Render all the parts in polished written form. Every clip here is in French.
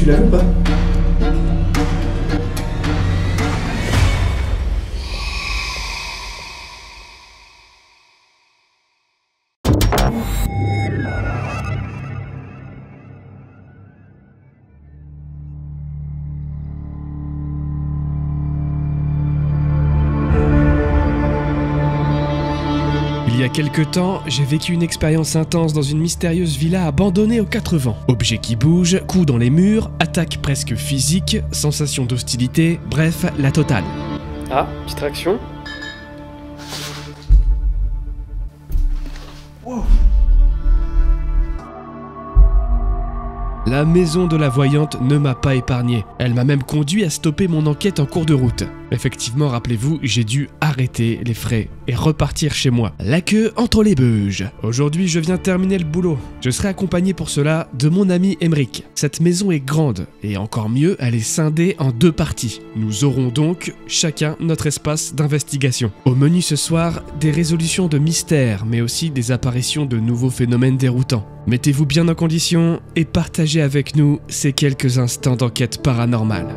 l'as ou pas? Il y a quelque temps, j'ai vécu une expérience intense dans une mystérieuse villa abandonnée aux 4 vents. Objets qui bougent, coups dans les murs, attaques presque physiques, sensations d'hostilité, bref, la totale. Ah, distraction. Wow. La maison de la voyante ne m'a pas épargné. Elle m'a même conduit à stopper mon enquête en cours de route. Effectivement, rappelez-vous, j'ai dû arrêter les frais et repartir chez moi. La queue entre les beuges. Aujourd'hui, je viens terminer le boulot. Je serai accompagné pour cela de mon ami Emeric. Cette maison est grande et encore mieux, elle est scindée en 2 parties. Nous aurons donc chacun notre espace d'investigation. Au menu ce soir, des résolutions de mystères, mais aussi des apparitions de nouveaux phénomènes déroutants. Mettez-vous bien en condition et partagez avec nous ces quelques instants d'enquête paranormale.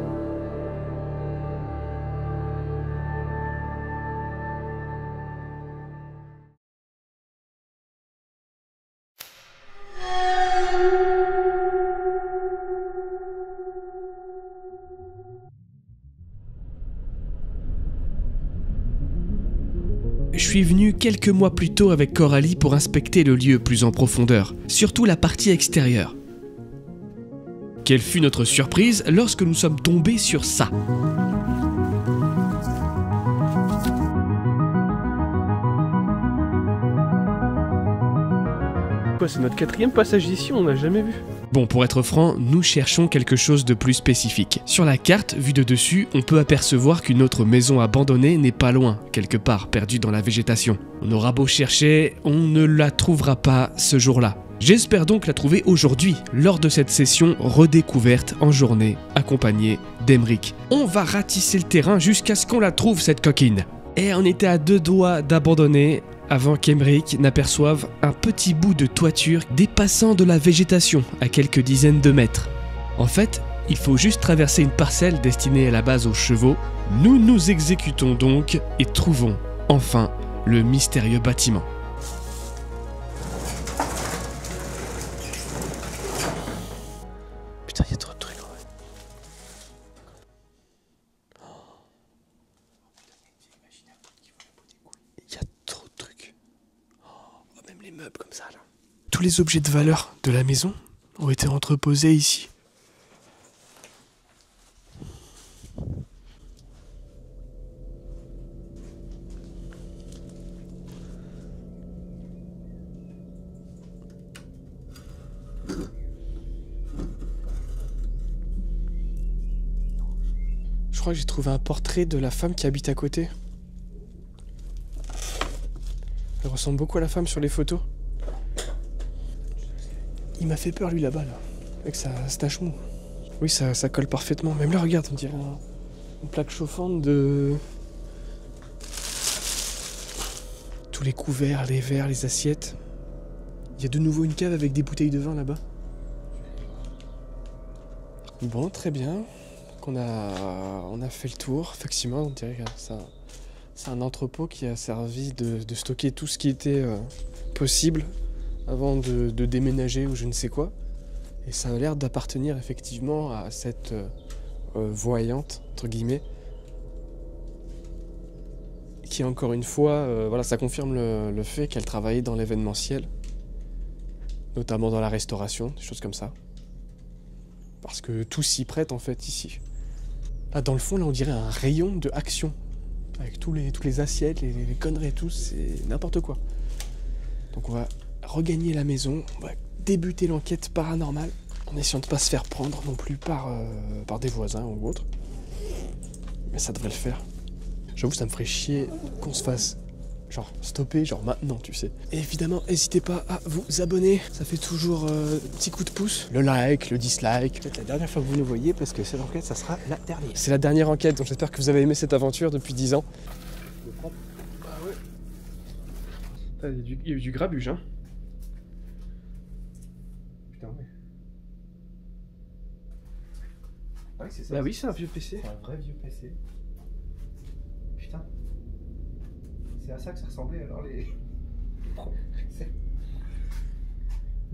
Je suis venu quelques mois plus tôt avec Coralie pour inspecter le lieu plus en profondeur, surtout la partie extérieure. Quelle fut notre surprise lorsque nous sommes tombés sur ça. Quoi, c'est notre 4e passage ici, on l'a jamais vu. Bon, pour être franc, nous cherchons quelque chose de plus spécifique. Sur la carte, vue de dessus, on peut apercevoir qu'une autre maison abandonnée n'est pas loin, quelque part perdue dans la végétation. On aura beau chercher, on ne la trouvera pas ce jour-là. J'espère donc la trouver aujourd'hui, lors de cette session redécouverte en journée, accompagnée d'Emeric. On va ratisser le terrain jusqu'à ce qu'on la trouve, cette coquine. Et on était à 2 doigts d'abandonner avant qu'Emeric n'aperçoive un petit bout de toiture dépassant de la végétation à quelques dizaines de mètres. En fait, il faut juste traverser une parcelle destinée à la base aux chevaux. Nous nous exécutons donc et trouvons enfin le mystérieux bâtiment. Putain, il y a trop de trucs. Il y a trop de trucs. Oh, même les meubles comme ça là. Tous les objets de valeur de la maison ont été entreposés ici. Je crois que j'ai trouvé un portrait de la femme qui habite à côté. Elle ressemble beaucoup à la femme sur les photos. Il m'a fait peur lui là-bas, là, avec sa stache mou. Oui, ça colle parfaitement. Même là, regarde, on dirait une plaque chauffante de... Tous les couverts, les verres, les assiettes. Il y a de nouveau une cave avec des bouteilles de vin là-bas. Bon, très bien. Donc on a fait le tour. Effectivement, on dirait que c'est un entrepôt qui a servi de stocker tout ce qui était possible avant de déménager ou je ne sais quoi. Et ça a l'air d'appartenir effectivement à cette voyante, entre guillemets, qui encore une fois, voilà, ça confirme le fait qu'elle travaillait dans l'événementiel, notamment dans la restauration, des choses comme ça. Parce que tout s'y prête en fait ici. Là dans le fond, là on dirait un rayon de action. Avec toutes les assiettes, les conneries et tout, c'est n'importe quoi. Donc on va regagner la maison, on va débuter l'enquête paranormale, en essayant de ne pas se faire prendre non plus par des voisins ou autres. Mais ça devrait le faire. J'avoue, ça me ferait chier qu'on se fasse genre stopper, genre maintenant, tu sais. Et évidemment, n'hésitez pas à vous abonner, ça fait toujours petit coup de pouce. Le like, le dislike. Peut-être la dernière fois que vous nous voyez, parce que cette enquête, ça sera la dernière. C'est la dernière enquête, donc j'espère que vous avez aimé cette aventure depuis 10 ans. Ah ouais. Il y a eu du grabuge, hein. Putain, ouais. Ouais, c'est ça. Bah oui, c'est un vieux PC. C'est un vrai vieux PC. Putain. C'est à ça que ça ressemblait alors les.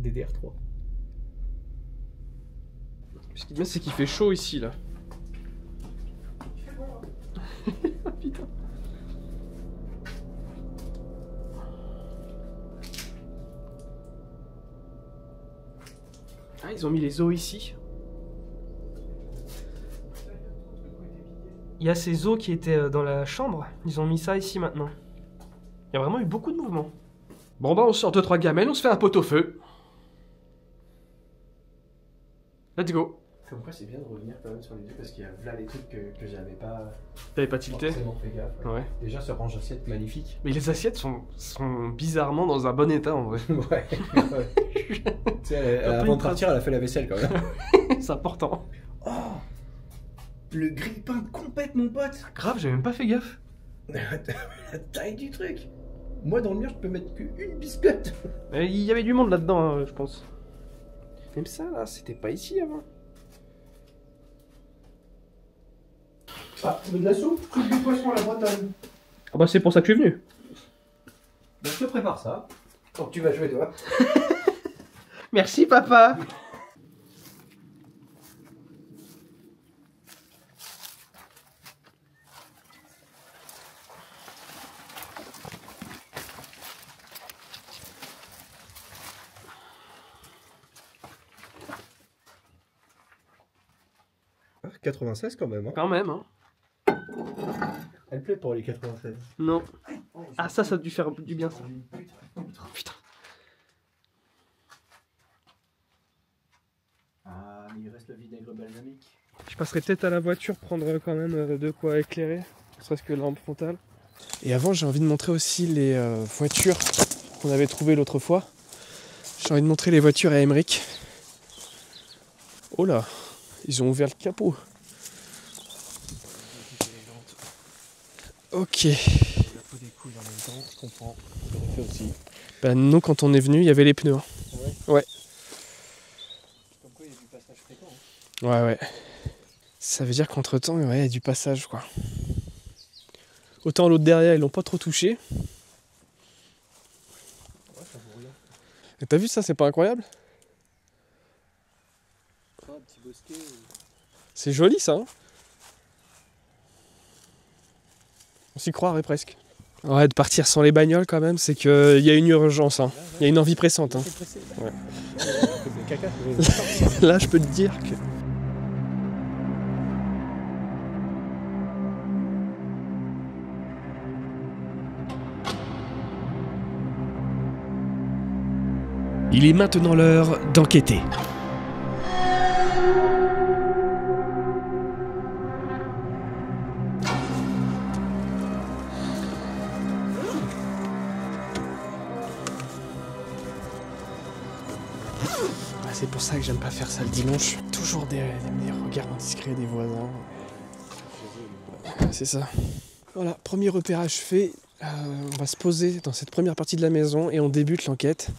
DDR3. Ce qui est bien, c'est qu'il fait chaud ici, là. Putain. Ah, ils ont mis les os ici. Il y a ces os qui étaient dans la chambre. Ils ont mis ça ici maintenant. Il y a vraiment eu beaucoup de mouvements. Bon bah on sort 2-3 gamelles, on se fait un pot-au-feu. Let's go. Comme quoi, c'est bien de revenir quand même sur les yeux parce qu'il y a là les trucs que j'avais pas T'avais pas tilté? forcément fait gaffe. Ouais. Déjà, ce range assiette magnifique. Mais les assiettes sont bizarrement dans un bon état en vrai. Ouais. Tu sais, avant de partir, elle a fait la vaisselle quand même. C'est important. Oh, le grille-pain de compète, mon pote. Grave, j'ai même pas fait gaffe. La taille du truc. Moi, dans le mur, je peux mettre qu'une biscotte. Il y avait du monde là-dedans, hein, je pense. Même ça, là, c'était pas ici avant. Ah, tu veux de la soupe? Coupe du poisson à la bretonne. Ah bah c'est pour ça que je suis venu. Donc, je te prépare ça. Donc, tu vas jouer, toi. Merci papa. Ah, 96 quand même. Hein. Quand même, hein. Elle plaît pour les 96. Non. Ah ça a dû faire du bien ça. Putain. Ah, mais il reste le vinaigre balsamique. Je passerai peut-être à la voiture prendre quand même de quoi éclairer. Ne serait-ce que lampe frontale. Et avant j'ai envie de montrer aussi les voitures qu'on avait trouvées l'autre fois. J'ai envie de montrer les voitures à Emmerich. Oh là, ils ont ouvert le capot. Ok. La peau des couilles en même temps, je comprends. Je l'ai fait aussi. Bah nous quand on est venu il y avait les pneus. Ouais. Comme quoi il y a du passage fréquent. Ouais. Ça veut dire qu'entre temps ouais, il y a du passage quoi. Autant l'autre derrière ils l'ont pas trop touché. Ouais, ça vaut rien. Et t'as vu ça, c'est pas incroyable? Ça, un petit bosquet. C'est joli ça, hein? On s'y croirait presque. Ouais, de partir sans les bagnoles quand même, c'est qu'il y a une urgence, hein. Il y a une envie pressante. Hein. Ouais. Caca, Là, je peux te dire que... Il est maintenant l'heure d'enquêter. C'est pour ça que j'aime pas faire ça le dimanche. Toujours des regards indiscrets des voisins. C'est ça. Voilà, premier repérage fait. On va se poser dans cette première partie de la maison et on débute l'enquête.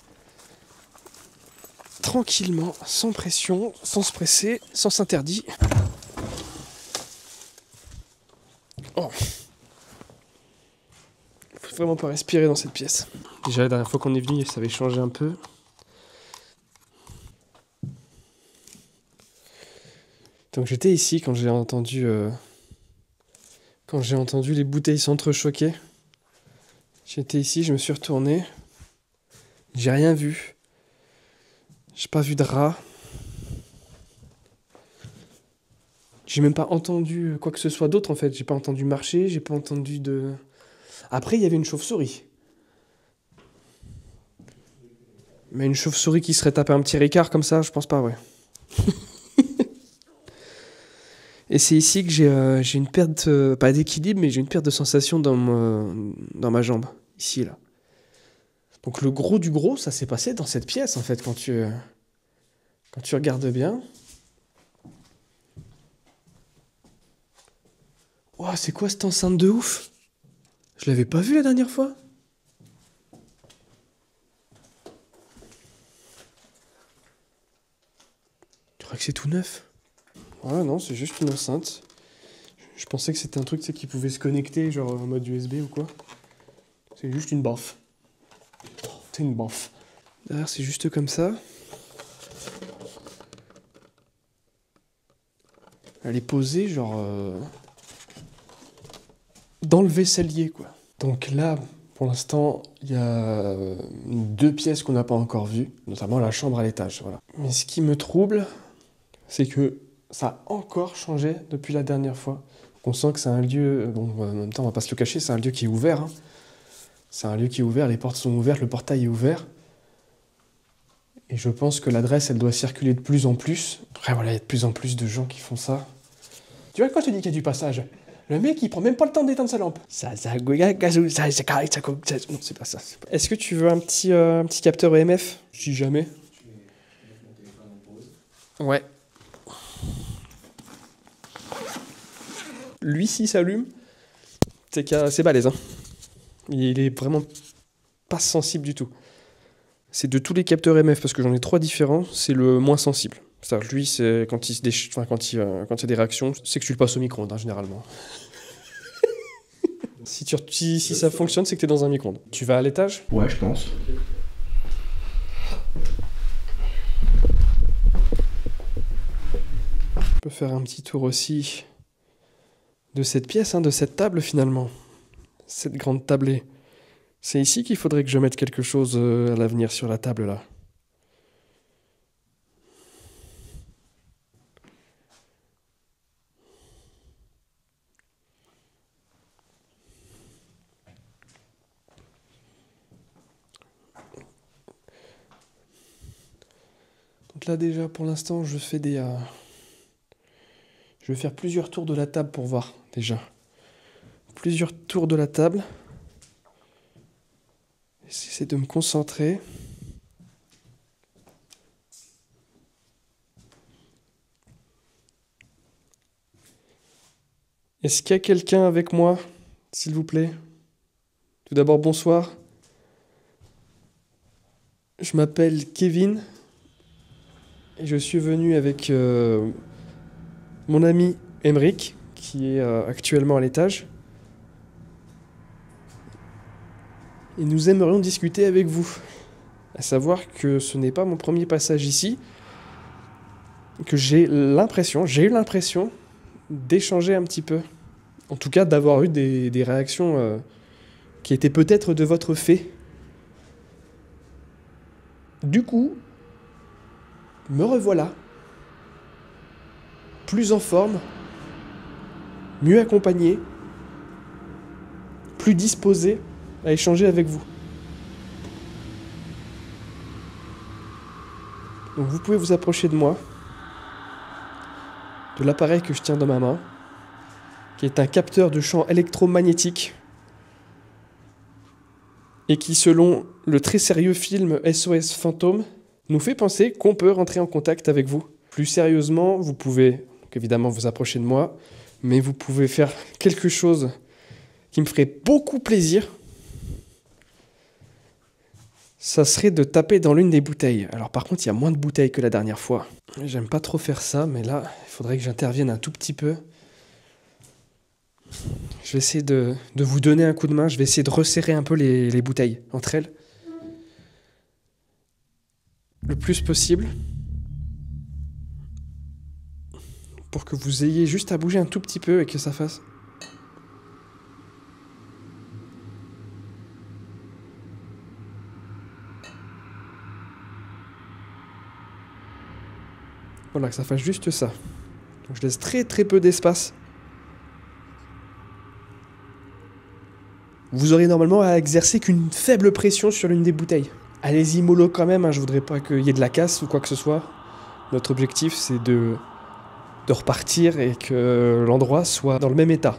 Tranquillement, sans pression, sans se presser, sans s'interdit. Oh. Faut vraiment pas respirer dans cette pièce. Déjà la dernière fois qu'on est venu, ça avait changé un peu. Donc j'étais ici quand j'ai entendu les bouteilles s'entrechoquer. J'étais ici, je me suis retourné. J'ai rien vu. J'ai pas vu de rat. J'ai même pas entendu quoi que ce soit d'autre en fait. J'ai pas entendu marcher, j'ai pas entendu de... Après il y avait une chauve-souris. Mais une chauve-souris qui serait tapé un petit ricard comme ça, je pense pas, ouais. Et c'est ici que j'ai une perte, pas d'équilibre, mais j'ai une perte de sensation dans ma jambe. Ici, là. Donc le gros du gros, ça s'est passé dans cette pièce, en fait, quand tu regardes bien. Ouah, c'est quoi cette enceinte de ouf? Je l'avais pas vu la dernière fois. Je crois que c'est tout neuf. Ouais, non, c'est juste une enceinte. Je pensais que c'était un truc qui pouvait se connecter, genre en mode USB ou quoi. C'est juste une baffe. C'est une baffe. Derrière, c'est juste comme ça. Elle est posée, genre... dans le vaisselier, quoi. Donc là, pour l'instant, il y a 2 pièces qu'on n'a pas encore vues, notamment la chambre à l'étage, voilà. Mais ce qui me trouble, c'est que ça a encore changé depuis la dernière fois. On sent que c'est un lieu... Bon, en même temps, on va pas se le cacher, c'est un lieu qui est ouvert, hein. C'est un lieu qui est ouvert, les portes sont ouvertes, le portail est ouvert. Et je pense que l'adresse, elle doit circuler de plus en plus. Après, voilà, il y a de plus en plus de gens qui font ça. Tu vois, quand je te dis qu'il y a du passage, le mec, il prend même pas le temps d'éteindre sa lampe. Non, c'est pas ça. Est-ce que tu veux un petit capteur EMF? Si jamais. Ouais. Lui, s'il s'allume, c'est balèze, hein. Il est vraiment pas sensible du tout. C'est de tous les capteurs EMF, parce que j'en ai 3 différents, c'est le moins sensible. C'est-à-dire, lui, c'est quand il y a des réactions, c'est que tu le passes au micro-ondes, hein, généralement. Si ça fonctionne, c'est que tu es dans un micro-ondes. Tu vas à l'étage? Ouais, je pense. On peut faire un petit tour aussi de cette pièce, hein, de cette table finalement. Cette grande tablée. C'est ici qu'il faudrait que je mette quelque chose à l'avenir sur la table là. Donc là déjà pour l'instant je vais faire plusieurs tours de la table pour voir déjà. Plusieurs tours de la table. J'essaie de me concentrer. Est-ce qu'il y a quelqu'un avec moi, s'il vous plaît? Tout d'abord, bonsoir. Je m'appelle Kevin. Et je suis venu avec mon ami Emeric, qui est actuellement à l'étage. Et nous aimerions discuter avec vous. À savoir que ce n'est pas mon premier passage ici. Que j'ai eu l'impression d'échanger un petit peu. En tout cas, d'avoir eu des réactions qui étaient peut-être de votre fait. Du coup, me revoilà. Plus en forme, mieux accompagné, plus disposé à échanger avec vous. Donc vous pouvez vous approcher de moi, de l'appareil que je tiens dans ma main, qui est un capteur de champ électromagnétique et qui, selon le très sérieux film SOS Fantôme, nous fait penser qu'on peut rentrer en contact avec vous. Plus sérieusement, vous pouvez évidemment vous approcher de moi, mais vous pouvez faire quelque chose qui me ferait beaucoup plaisir. Ça serait de taper dans l'une des bouteilles. Alors par contre, il y a moins de bouteilles que la dernière fois. J'aime pas trop faire ça, mais là, il faudrait que j'intervienne un tout petit peu. Je vais essayer de vous donner un coup de main. Je vais essayer de resserrer un peu les bouteilles entre elles. Le plus possible. Pour que vous ayez juste à bouger un tout petit peu et que ça fasse... Voilà, que ça fasse juste ça. Donc je laisse très très peu d'espace. Vous aurez normalement à exercer qu'une faible pression sur l'une des bouteilles. Allez-y mollo quand même, hein, je voudrais pas qu'il y ait de la casse ou quoi que ce soit. Notre objectif c'est de repartir et que l'endroit soit dans le même état.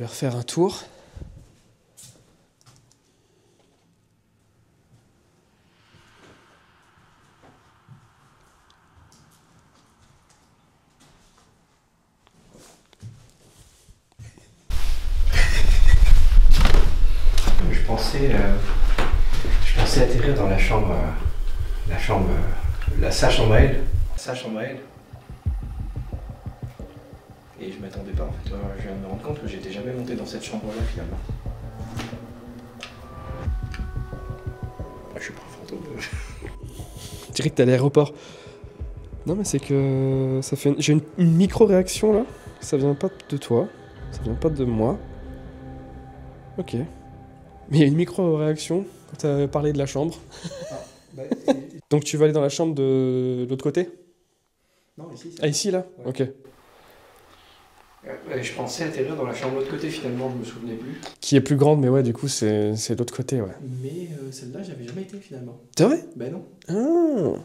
vais refaire un tour. Je pensais atterrir dans sa chambre à elle. Et je m'attendais pas en fait. Je viens de me rendre compte que j'étais jamais monté dans cette chambre-là finalement. Je suis pas un fantôme. Je dirais que t'es à l'aéroport. Non mais c'est que ça fait j'ai une micro-réaction là. Ça vient pas de toi. Ça vient pas de moi. Ok. Mais il y a une micro-réaction quand t'as parlé de la chambre. Donc tu vas aller dans la chambre de l'autre côté? Non, ici. Ah ici là? Ouais. Ok. Je pensais atterrir dans la chambre de l'autre côté finalement, je me souvenais plus. Qui est plus grande, mais ouais, du coup c'est de l'autre côté, ouais. Mais celle-là, j'avais jamais été finalement. C'est vrai? Ben non. Ah.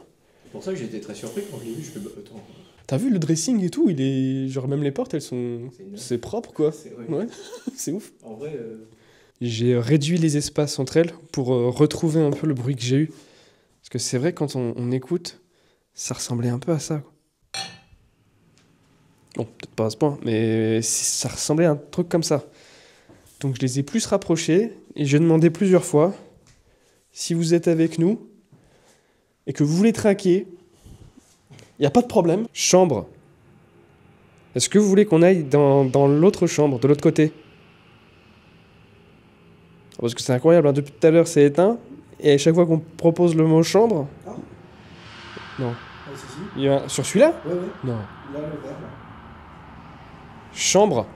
C'est pour ça que j'étais très surpris quand je l'ai vu. Je fais attends. T'as vu le dressing et tout? Il est genre même les portes, elles sont c'est propre quoi. Ouais. C'est ouf. En vrai. J'ai réduit les espaces entre elles pour retrouver un peu le bruit que j'ai eu. Parce que c'est vrai, quand on écoute, ça ressemblait un peu à ça. Bon, peut-être pas à ce point, mais ça ressemblait à un truc comme ça. Donc je les ai plus rapprochés et j'ai demandé plusieurs fois si vous êtes avec nous et que vous voulez trinquer, il n'y a pas de problème. Chambre. Est-ce que vous voulez qu'on aille dans l'autre chambre, de l'autre côté? Parce que c'est incroyable, hein, depuis tout à l'heure c'est éteint, et à chaque fois qu'on propose le mot chambre... Ah. Non. Ah, si. Il y a sur celui-là? Ouais. Non. Là, le vert, là. Chambre.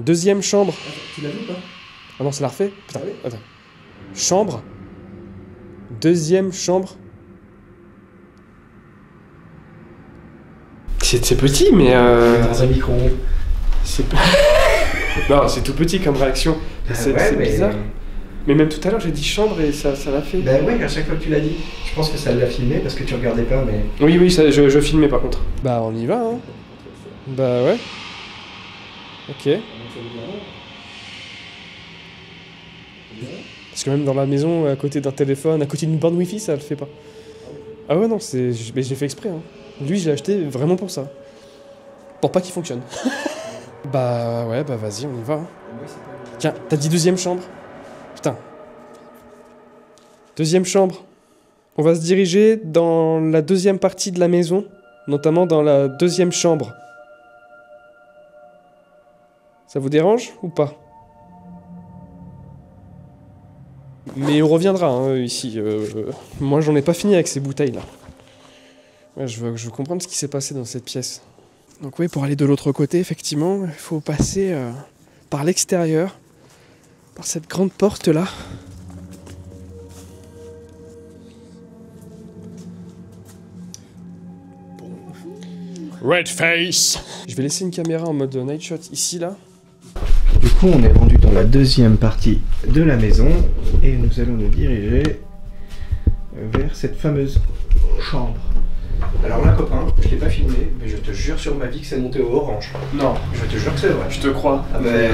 Deuxième chambre. Attends, tu l'as vu ou pas? Ah non, ça l'a refait? Putain, Ah oui. attends. Chambre. Deuxième chambre. C'est petit, mais... Dans un micro-ondes. C'est... non, c'est tout petit comme réaction. C'est bizarre. Mais même tout à l'heure, j'ai dit chambre et ça l'a fait. Ben oui, à chaque fois que tu l'as dit. Je pense que ça l'a filmé parce que tu regardais pas, mais... Oui, ça, je filmais par contre. Bah, on y va, hein. Bah ouais. Ok. Parce que même dans la maison, à côté d'un téléphone, à côté d'une borne Wi-Fi, ça le fait pas. Ah ouais, non, mais j'ai fait exprès, hein. Lui, je l'ai acheté vraiment pour ça. Pour pas qu'il fonctionne. Bah ouais, bah vas-y, on y va. Hein. Tiens, t'as dit deuxième chambre? Putain. Deuxième chambre. On va se diriger dans la deuxième partie de la maison, notamment dans la deuxième chambre. Ça vous dérange ou pas? Mais on reviendra hein, ici. Moi, j'en ai pas fini avec ces bouteilles-là. Ouais, je veux comprendre ce qui s'est passé dans cette pièce. Donc oui, pour aller de l'autre côté, effectivement, il faut passer par l'extérieur, par cette grande porte-là. Red face. Je vais laisser une caméra en mode night shot ici, là. Du coup, on est rendu dans la deuxième partie de la maison et nous allons nous diriger vers cette fameuse chambre. Alors là, copain, je l'ai pas filmé, mais je te jure sur ma vie que c'est monté au orange. Non. Je te jure que c'est vrai. Je te crois. Ah mais...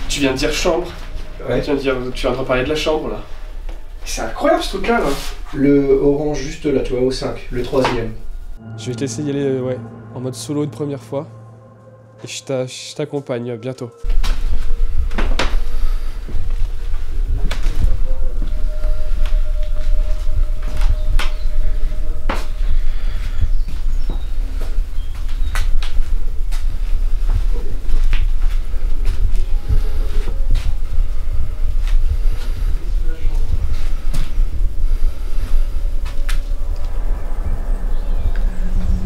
tu viens de dire chambre. Ouais. Tu viens de reparler de la chambre, là. C'est incroyable, ce truc-là, là. Le orange juste là, tu vois, au 5, le troisième. Je vais te laisser y aller, ouais, en mode solo une première fois. Et je t'accompagne bientôt.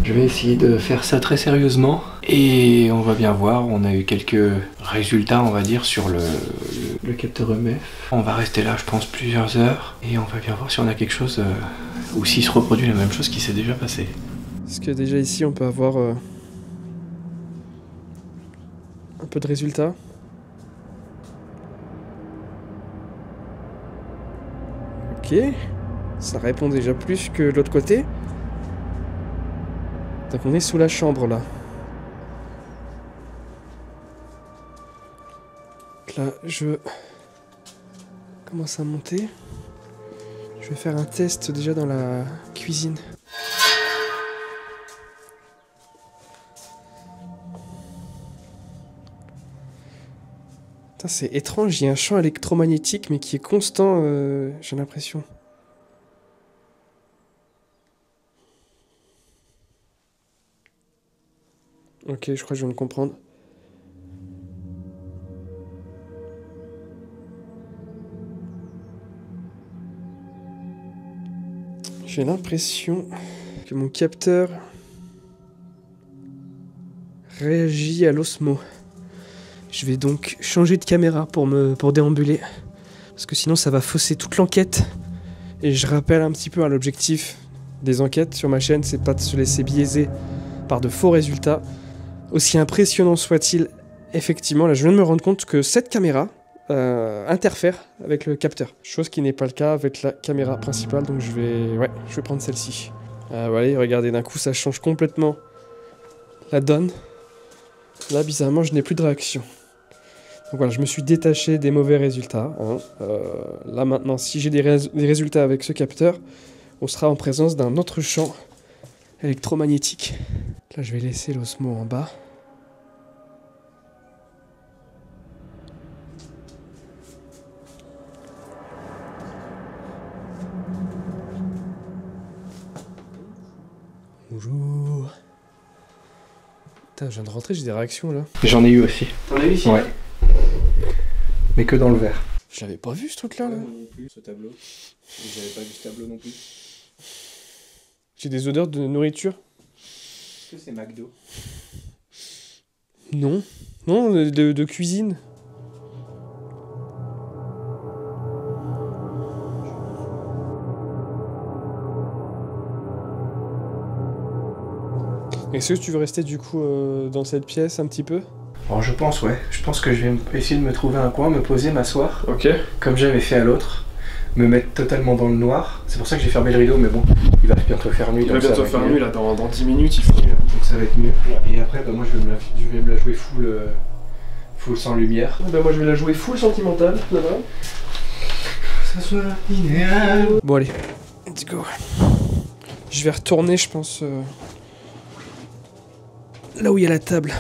Je vais essayer de faire ça très sérieusement et on va bien voir, on a eu quelques résultats on va dire sur le capteur EMF. On va rester là je pense plusieurs heures et on va bien voir si on a quelque chose ou s'il se reproduit la même chose qui s'est déjà passé. Est-ce que déjà ici on peut avoir un peu de résultats? Ok, ça répond déjà plus que l'autre côté. Donc on est sous la chambre là. Là, je commence à monter. Je vais faire un test déjà dans la cuisine. Putain, c'est étrange, il y a un champ électromagnétique mais qui est constant, j'ai l'impression. Ok, je crois que je viens de comprendre. J'ai l'impression que mon capteur réagit à l'osmo. Je vais donc changer de caméra pour déambuler. Parce que sinon ça va fausser toute l'enquête. Et je rappelle un petit peu à l'objectif des enquêtes sur ma chaîne, c'est pas de se laisser biaiser par de faux résultats. Aussi impressionnant soit-il, effectivement, là je viens de me rendre compte que cette caméra interfère avec le capteur. Chose qui n'est pas le cas avec la caméra principale, donc je vais prendre celle-ci. Voilà, regardez, d'un coup ça change complètement la donne. Là, bizarrement, je n'ai plus de réaction. Donc voilà, je me suis détaché des mauvais résultats. Hein. Là maintenant, si j'ai des résultats avec ce capteur, on sera en présence d'un autre champ électromagnétique. Là, je vais laisser l'osmo en bas. Bonjour. Putain, je viens de rentrer, j'ai des réactions là. J'en ai eu aussi. T'en as eu ici? Ouais. Mais que dans le verre. Je l'avais pas vu ce truc là. Non plus, ce tableau. J'avais pas vu ce tableau non plus. J'ai des odeurs de nourriture. Est-ce que c'est McDo? Non. Non, de cuisine. Est-ce que tu veux rester du coup dans cette pièce un petit peu? Alors je pense, ouais. Je pense que je vais essayer de me trouver un coin, me poser, m'asseoir. Ok. Comme j'avais fait à l'autre. Me mettre totalement dans le noir. C'est pour ça que j'ai fermé le rideau, mais bon, il va bientôt faire nuit. Il va bientôt faire nuit là, dans 10 minutes il faut mieux. Donc ça va être mieux. Et après, bah, moi je vais me la jouer full sans lumière. Bah moi je vais la jouer full sentimentale, là-bas. Ça soit idéal. Bon allez, let's go. Je vais retourner, je pense, là où il y a la table.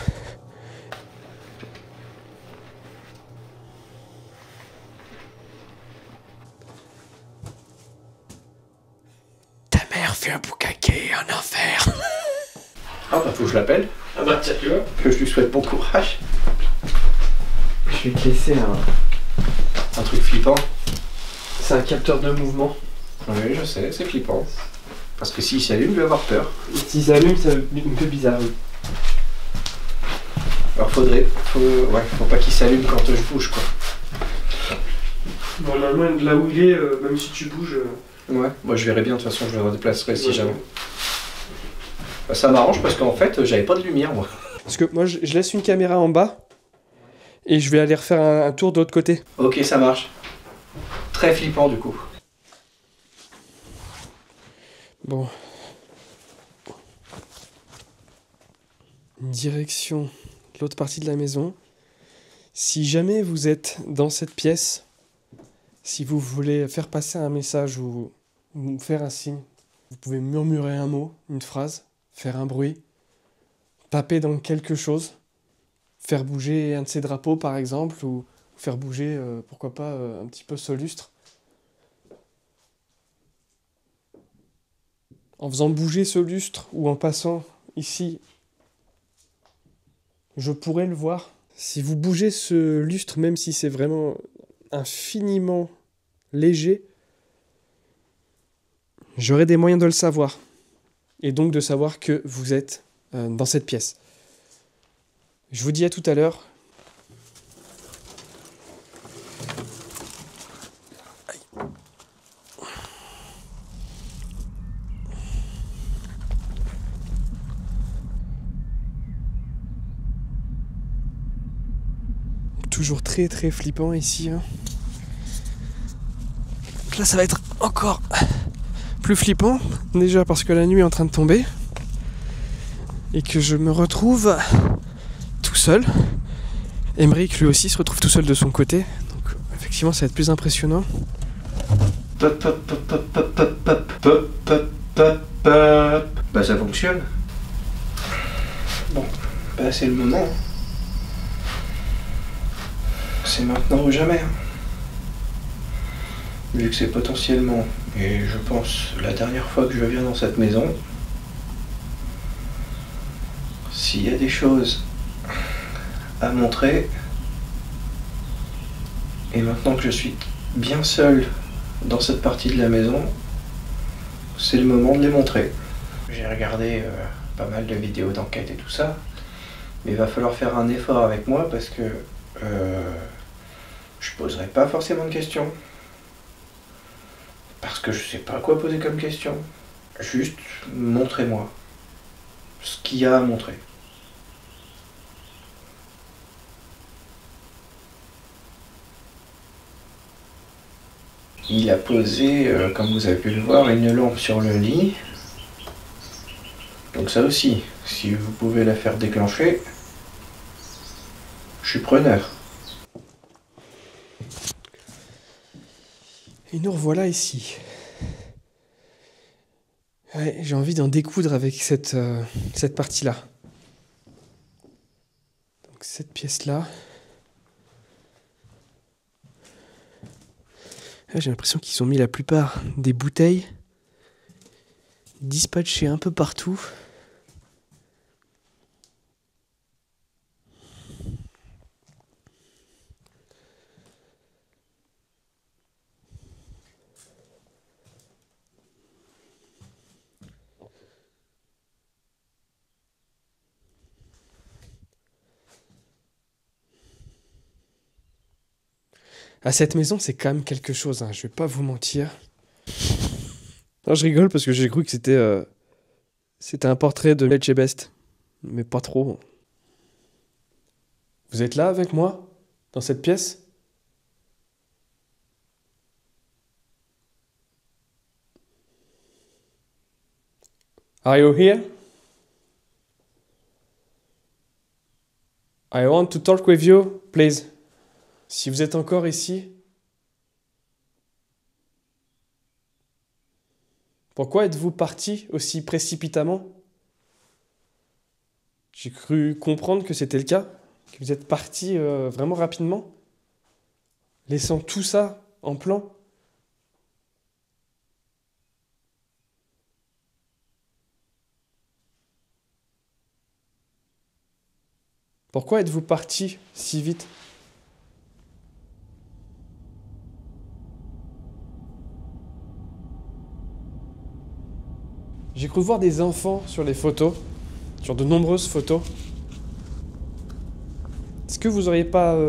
Ta mère fait un boucaquet en enfer. Ah bah faut que je l'appelle. Ah bah tiens, tu vois. Que je lui souhaite bon courage. Je vais te laisser un truc flippant. C'est un capteur de mouvement. Oui, je sais, c'est flippant. Parce que s'il s'allume, je vais avoir peur. S'il s'allume, c'est un peu bizarre. Oui. Alors faut pas qu'il s'allume quand je bouge quoi. Normalement, là où il est, même si tu bouges... Ouais, moi je verrai bien, de toute façon je le redéplacerai si jamais. Bah, ça m'arrange parce qu'en fait, j'avais pas de lumière moi. Parce que moi, je laisse une caméra en bas et je vais aller refaire un tour de l'autre côté. Ok, ça marche. Très flippant du coup. Bon. Direction l'autre partie de la maison. Si jamais vous êtes dans cette pièce, si vous voulez faire passer un message ou faire un signe, vous pouvez murmurer un mot, une phrase, faire un bruit, taper dans quelque chose, faire bouger un de ces drapeaux par exemple, ou faire bouger, pourquoi pas, un petit peu ce lustre. En faisant bouger ce lustre ou en passant ici, je pourrais le voir. Si vous bougez ce lustre, même si c'est vraiment infiniment léger, j'aurai des moyens de le savoir. Et donc de savoir que vous êtes dans cette pièce. Je vous dis à tout à l'heure. Toujours très très flippant ici. Hein. Là ça va être encore plus flippant. Déjà parce que la nuit est en train de tomber. Et que je me retrouve tout seul. Emmerich lui aussi se retrouve tout seul de son côté. Donc effectivement ça va être plus impressionnant. Pop, pop, pop, pop, pop, pop, pop, pop, pop, pop, pop. Bah ça fonctionne. Bon, bah c'est le moment. C'est maintenant ou jamais. Vu que c'est potentiellement, et je pense la dernière fois que je viens dans cette maison, s'il y a des choses à montrer, et maintenant que je suis bien seul dans cette partie de la maison, c'est le moment de les montrer. J'ai regardé pas mal de vidéos d'enquête et tout ça, mais il va falloir faire un effort avec moi parce que je poserai pas forcément de questions. Parce que je sais pas quoi poser comme question. Juste montrez-moi ce qu'il y a à montrer. Il a posé, comme vous avez pu le voir, une lampe sur le lit. Donc ça aussi, si vous pouvez la faire déclencher, je suis preneur. Et nous revoilà ici. Ouais, j'ai envie d'en découdre avec cette partie-là. Donc cette pièce-là. Ouais, j'ai l'impression qu'ils ont mis la plupart des bouteilles dispatchées un peu partout. À cette maison, c'est quand même quelque chose, hein, je vais pas vous mentir. Non, je rigole parce que j'ai cru que c'était un portrait de Lecce Best, mais pas trop. Vous êtes là avec moi, dans cette pièce? Are you here? I want to talk with you, please. Si vous êtes encore ici, pourquoi êtes-vous parti aussi précipitamment? J'ai cru comprendre que c'était le cas, que vous êtes parti vraiment rapidement, laissant tout ça en plan. Pourquoi êtes-vous parti si vite? J'ai cru voir des enfants sur les photos, sur de nombreuses photos. Est-ce que vous n'auriez pas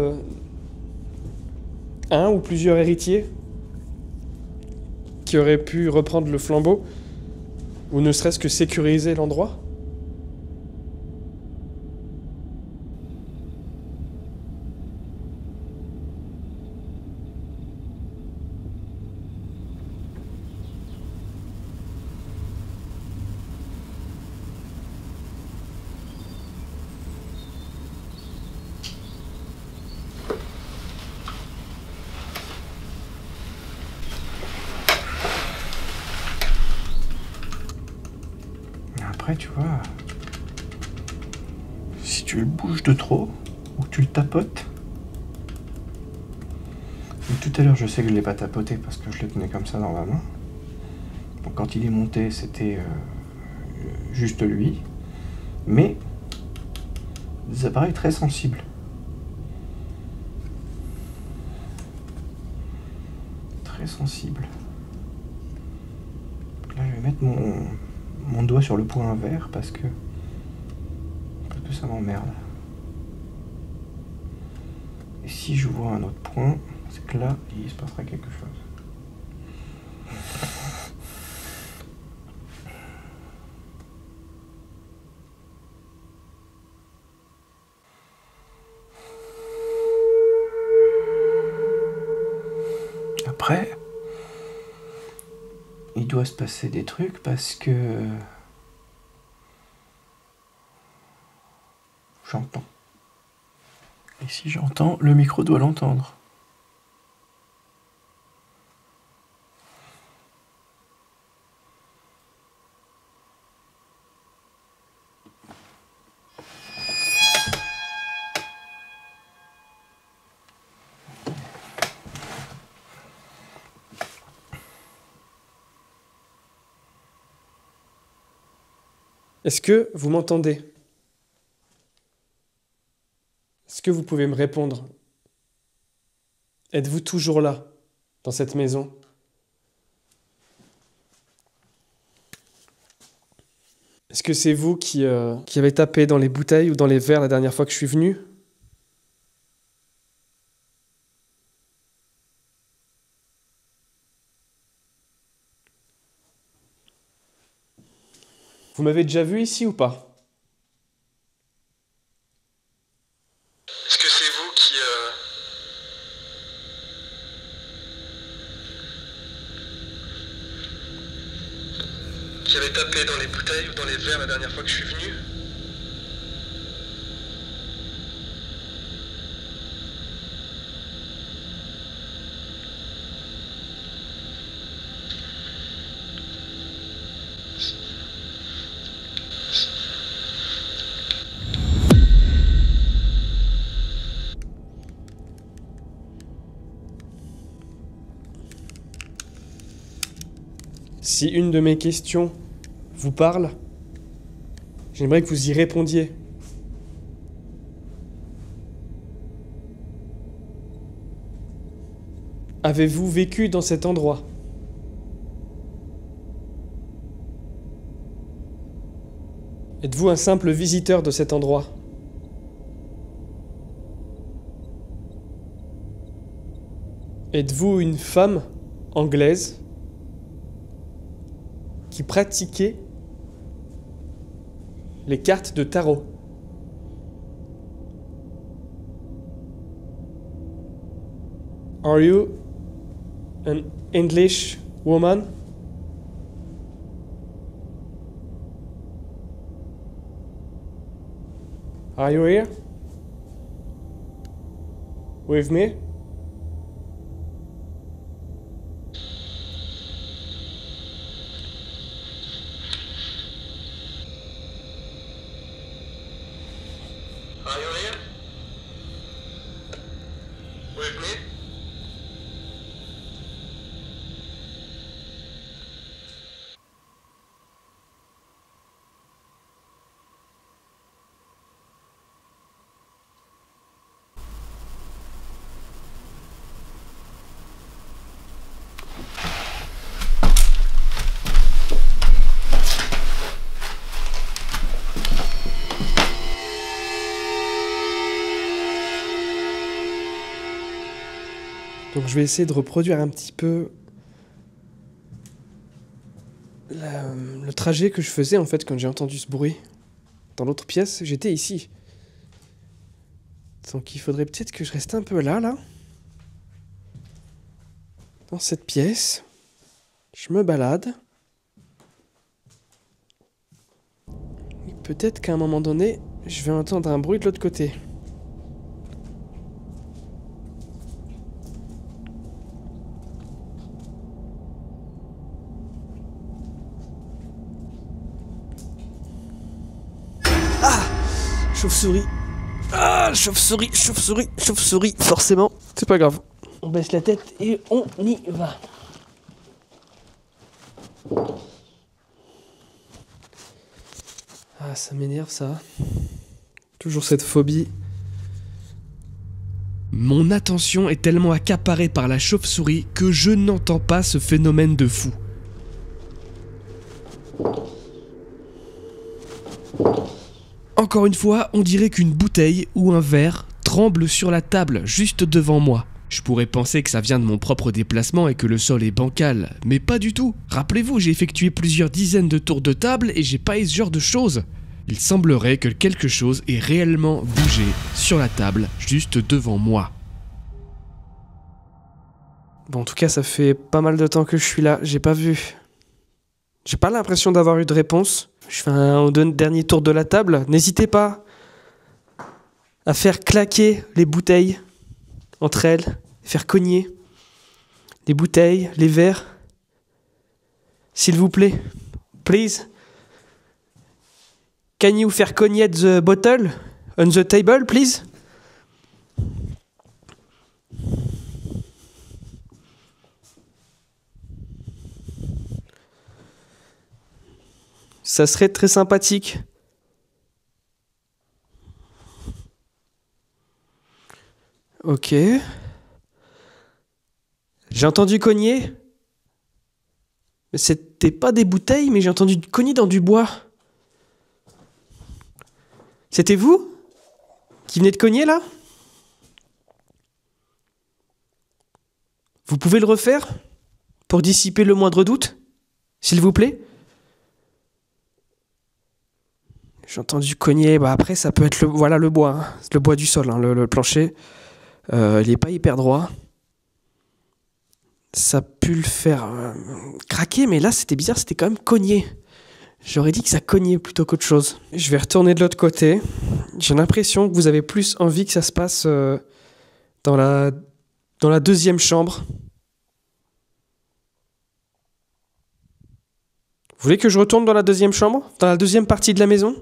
un ou plusieurs héritiers qui auraient pu reprendre le flambeau ou ne serait-ce que sécuriser l'endroit? Après, tu vois, si tu le bouges de trop, ou tu le tapotes. Tout à l'heure, je sais que je ne l'ai pas tapoté parce que je le tenais comme ça dans ma main. Donc, quand il est monté, c'était juste lui. Mais des appareils très sensibles. Très sensibles. Donc là, je vais mettre mon doigt sur le point vert parce que ça m'emmerde. Et si je vois un autre point, c'est que là, il se passera quelque chose. Après, il doit se passer des trucs parce que j'entends Et si j'entends, le micro doit l'entendre. Est-ce que vous m'entendez? Est-ce que vous pouvez me répondre? Êtes-vous toujours là, dans cette maison? Est-ce que c'est vous qui avez tapé dans les bouteilles ou dans les verres la dernière fois que je suis venu? Vous m'avez déjà vu ici ou pas? Est-ce que c'est vous qui avez tapé dans les bouteilles ou dans les verres la dernière fois que je suis venu? Si une de mes questions vous parle, j'aimerais que vous y répondiez. Avez-vous vécu dans cet endroit? Êtes-vous un simple visiteur de cet endroit? Êtes-vous une femme anglaise qui pratiquait les cartes de tarot? Are you an English woman? Are you here? With me? Are you here? With me? Donc je vais essayer de reproduire un petit peu le trajet que je faisais en fait quand j'ai entendu ce bruit. Dans l'autre pièce, j'étais ici. Donc il faudrait peut-être que je reste un peu là. Dans cette pièce. Je me balade. Et peut-être qu'à un moment donné, je vais entendre un bruit de l'autre côté. Chauve-souris. Ah, chauve-souris, chauve-souris, chauve-souris, forcément. C'est pas grave. On baisse la tête et on y va. Ah, ça m'énerve ça. Toujours cette phobie. Mon attention est tellement accaparée par la chauve-souris que je n'entends pas ce phénomène de fou. Encore une fois, on dirait qu'une bouteille ou un verre tremble sur la table juste devant moi. Je pourrais penser que ça vient de mon propre déplacement et que le sol est bancal, mais pas du tout. Rappelez-vous, j'ai effectué plusieurs dizaines de tours de table et j'ai pas eu ce genre de choses. Il semblerait que quelque chose ait réellement bougé sur la table juste devant moi. Bon, en tout cas, ça fait pas mal de temps que je suis là, j'ai pas vu. J'ai pas l'impression d'avoir eu de réponse. Je fais un dernier tour de la table, n'hésitez pas à faire claquer les bouteilles entre elles, faire cogner les bouteilles, les verres. S'il vous plaît, please. Can you faire cogner the bottle on the table, please? Ça serait très sympathique. Ok. J'ai entendu cogner. Mais c'était pas des bouteilles, mais j'ai entendu cogner dans du bois. C'était vous qui venez de cogner là? Vous pouvez le refaire pour dissiper le moindre doute, s'il vous plaît? J'ai entendu cogner. Bah après, ça peut être le bois, hein. Le bois du sol, hein, le plancher. Il n'est pas hyper droit. Ça a pu le faire craquer, mais là, c'était bizarre, c'était quand même cogné. J'aurais dit que ça cognait plutôt qu'autre chose. Je vais retourner de l'autre côté. J'ai l'impression que vous avez plus envie que ça se passe dans la deuxième chambre. Vous voulez que je retourne dans la deuxième chambre? Dans la deuxième partie de la maison?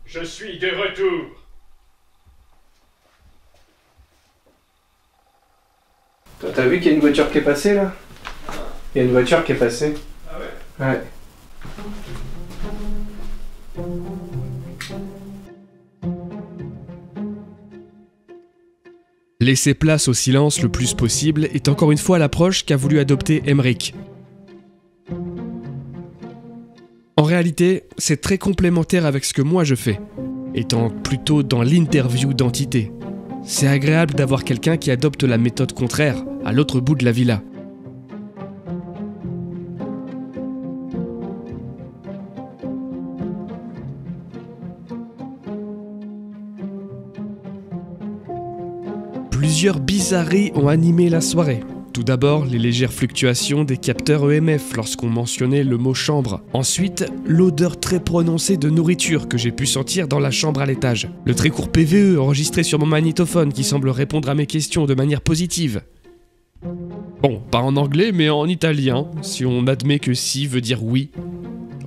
Je suis de retour. Toi, t'as vu qu'il y a une voiture qui est passée là? Il y a une voiture qui est passée. Ah ouais? Ouais. Laisser place au silence le plus possible est encore une fois l'approche qu'a voulu adopter Emmerich. En réalité, c'est très complémentaire avec ce que moi je fais, étant plutôt dans l'interview d'entité. C'est agréable d'avoir quelqu'un qui adopte la méthode contraire, à l'autre bout de la villa. Plusieurs bizarreries ont animé la soirée. Tout d'abord, les légères fluctuations des capteurs EMF lorsqu'on mentionnait le mot chambre. Ensuite, l'odeur très prononcée de nourriture que j'ai pu sentir dans la chambre à l'étage. Le très court PVE enregistré sur mon magnétophone qui semble répondre à mes questions de manière positive. Bon, pas en anglais, mais en italien, si on admet que si veut dire oui.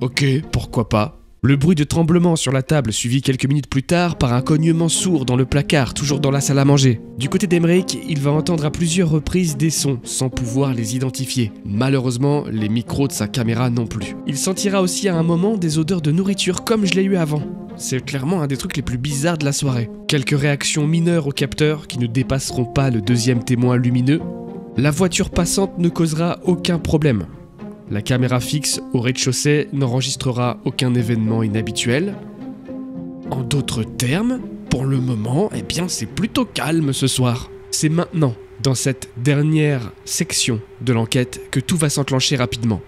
Ok, pourquoi pas. Le bruit de tremblement sur la table suivi quelques minutes plus tard par un cognement sourd dans le placard, toujours dans la salle à manger. Du côté d'Emmerich, il va entendre à plusieurs reprises des sons, sans pouvoir les identifier. Malheureusement, les micros de sa caméra non plus. Il sentira aussi à un moment des odeurs de nourriture comme je l'ai eu avant. C'est clairement un des trucs les plus bizarres de la soirée. Quelques réactions mineures au capteur qui ne dépasseront pas le deuxième témoin lumineux. La voiture passante ne causera aucun problème. La caméra fixe au rez-de-chaussée n'enregistrera aucun événement inhabituel. En d'autres termes, pour le moment, eh bien c'est plutôt calme ce soir. C'est maintenant, dans cette dernière section de l'enquête, que tout va s'enclencher rapidement.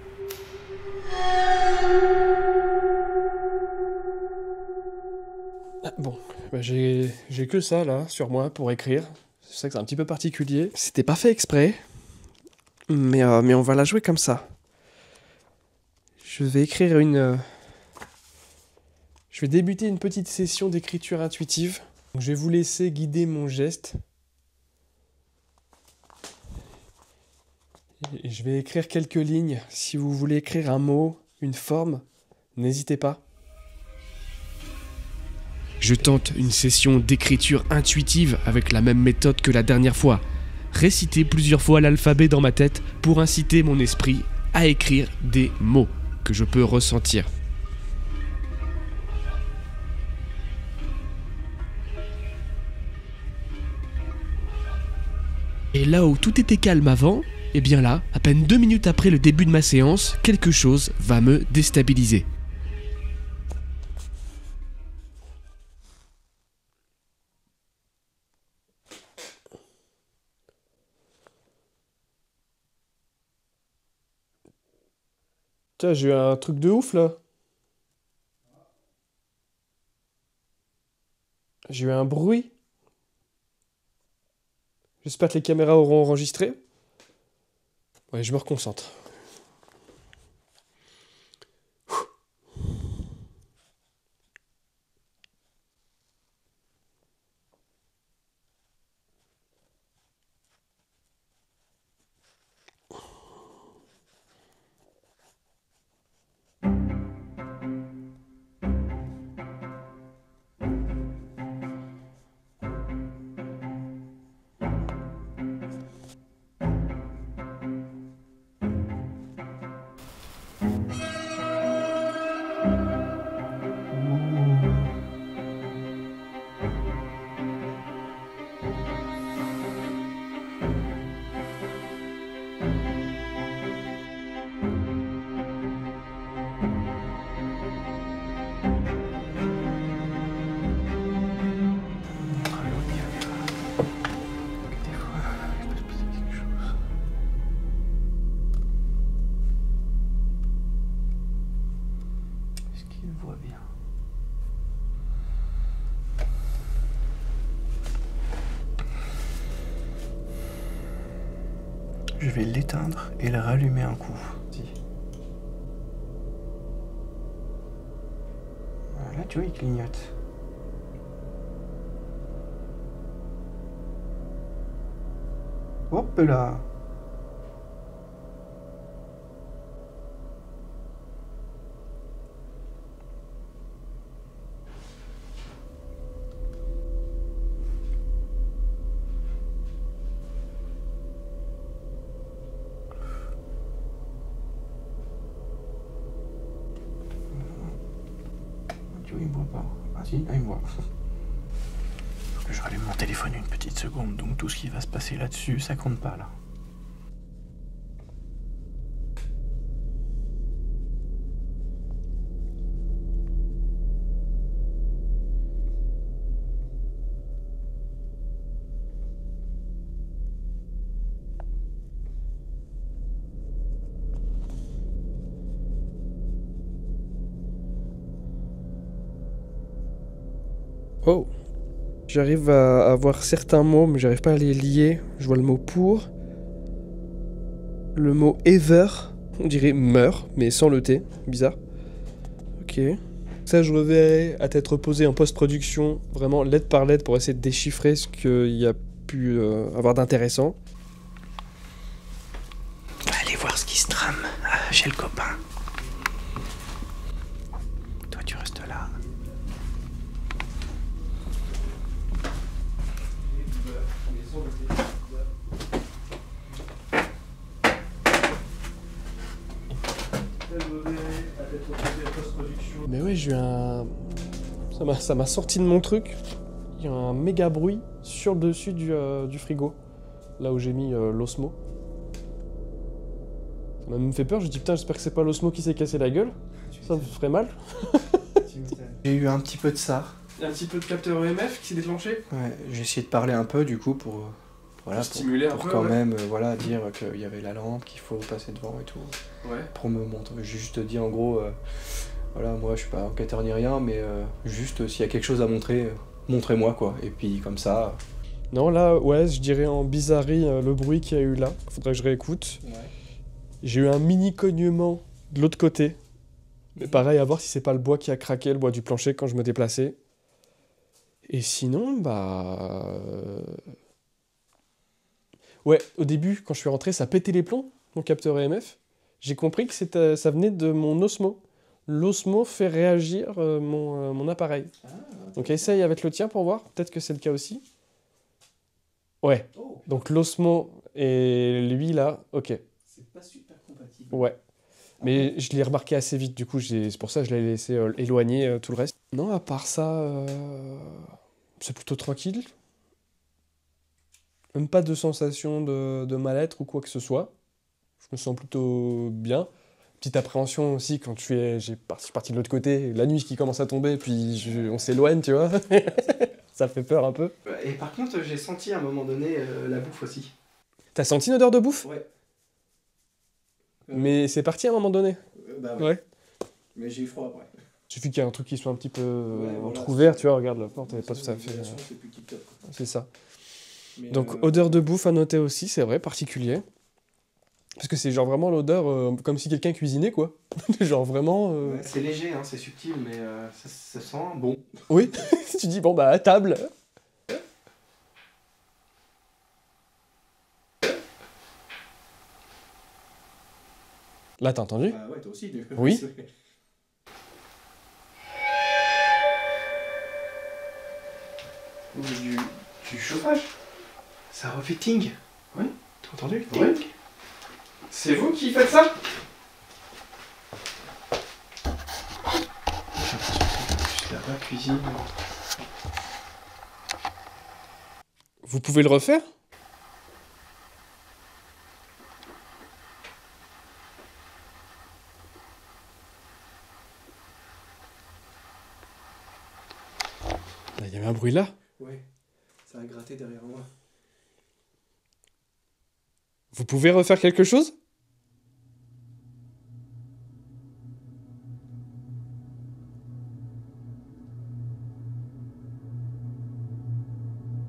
Bon, bah j'ai que ça là sur moi pour écrire. Je sais que c'est un petit peu particulier. C'était pas fait exprès, mais on va la jouer comme ça. Je vais écrire je vais débuter une petite session d'écriture intuitive. Donc, je vais vous laisser guider mon geste. Et je vais écrire quelques lignes. Si vous voulez écrire un mot, une forme, n'hésitez pas. Je tente une session d'écriture intuitive avec la même méthode que la dernière fois. Réciter plusieurs fois l'alphabet dans ma tête pour inciter mon esprit à écrire des mots que je peux ressentir. Et là où tout était calme avant, eh bien là, à peine 2 minutes après le début de ma séance, quelque chose va me déstabiliser. Tiens, j'ai eu un truc de ouf là. J'ai eu un bruit. J'espère que les caméras auront enregistré. Ouais, je me reconcentre. Je vais l'éteindre et le rallumer un coup. Là, tu vois, il clignote. Hop là! Il me voit pas. Ah si, là il me voit. Faut que je rallume mon téléphone une petite seconde, donc tout ce qui va se passer là-dessus, ça compte pas là. Oh. J'arrive à voir certains mots, mais j'arrive pas à les lier. Je vois le mot pour. Le mot ever. On dirait meurt, mais sans le T. Bizarre. Ok. Ça, je reverrai à tête reposée en post-production, vraiment lettre par lettre, pour essayer de déchiffrer ce qu'il y a pu avoir d'intéressant. Allez voir ce qui se trame chez le copain. Toi, tu restes là. Mais ouais, j'ai eu un... Ça m'a sorti de mon truc. Il y a un méga bruit sur le dessus du frigo. Là où j'ai mis l'Osmo. Ça m'a même fait peur, j'ai dit putain, j'espère que c'est pas l'Osmo qui s'est cassé la gueule. Ça me ferait mal. J'ai eu un petit peu de ça. Un petit peu de capteur EMF qui s'est déclenché. Ouais, j'ai essayé de parler un peu du coup pour... Voilà, Pour stimuler un pour peu, quand ouais. même voilà, dire qu'il y avait la lampe, qu'il faut passer devant et tout. Ouais. Pour me montrer. J'ai juste dit en gros, voilà, moi je suis pas enquêteur ni rien, mais juste s'il y a quelque chose à montrer, montrez-moi quoi. Et puis comme ça. Non, là, ouais, je dirais en bizarrerie le bruit qu'il y a eu là. Faudrait que je réécoute. Ouais. J'ai eu un mini cognement de l'autre côté. Mais pareil, à voir si c'est pas le bois qui a craqué, le bois du plancher quand je me déplaçais. Et sinon, bah... Ouais, au début, quand je suis rentré, ça pétait les plombs, mon capteur EMF. J'ai compris que ça venait de mon Osmo. L'Osmo fait réagir mon appareil. Donc essaye avec le tien pour voir, peut-être que c'est le cas aussi. Ouais, donc l'Osmo et lui là, ok. C'est pas super compatible. Ouais. Mais je l'ai remarqué assez vite, du coup, c'est pour ça que je l'ai laissé éloigner tout le reste. Non, à part ça, c'est plutôt tranquille. Même pas de sensation de mal-être ou quoi que ce soit. Je me sens plutôt bien. Petite appréhension aussi quand je suis parti de l'autre côté, la nuit qui commence à tomber, puis on s'éloigne, tu vois. Ça fait peur un peu. Et par contre, j'ai senti à un moment donné la bouffe aussi. T'as senti une odeur de bouffe? Ouais. Mais c'est parti à un moment donné. Bah Ouais. Mais j'ai eu froid après. Suffit qu'il y ait un truc qui soit un petit peu voilà, entrouvert, tu vois, regarde, la porte, elle est pas tout à fait... c'est plus tip-top, quoi. c'est ça. Mais, Donc, odeur de bouffe à noter aussi, c'est vrai, particulier. Parce que c'est genre vraiment l'odeur comme si quelqu'un cuisinait, quoi. Genre vraiment... ouais, c'est léger, hein, c'est subtil, mais ça sent bon. Oui, tu dis, bon, bah, à table. Là, t'as entendu? Bah ouais, toi aussi. Oui. Du chauffage. Ça refait ting. Oui. T'as entendu? Ouais. C'est vous qui faites ça? J'ai l'impression que c'est juste là-bas, cuisine. Vous pouvez le refaire? Il y avait un bruit là. Ouais. Ça a gratté derrière moi. Vous pouvez refaire quelque chose?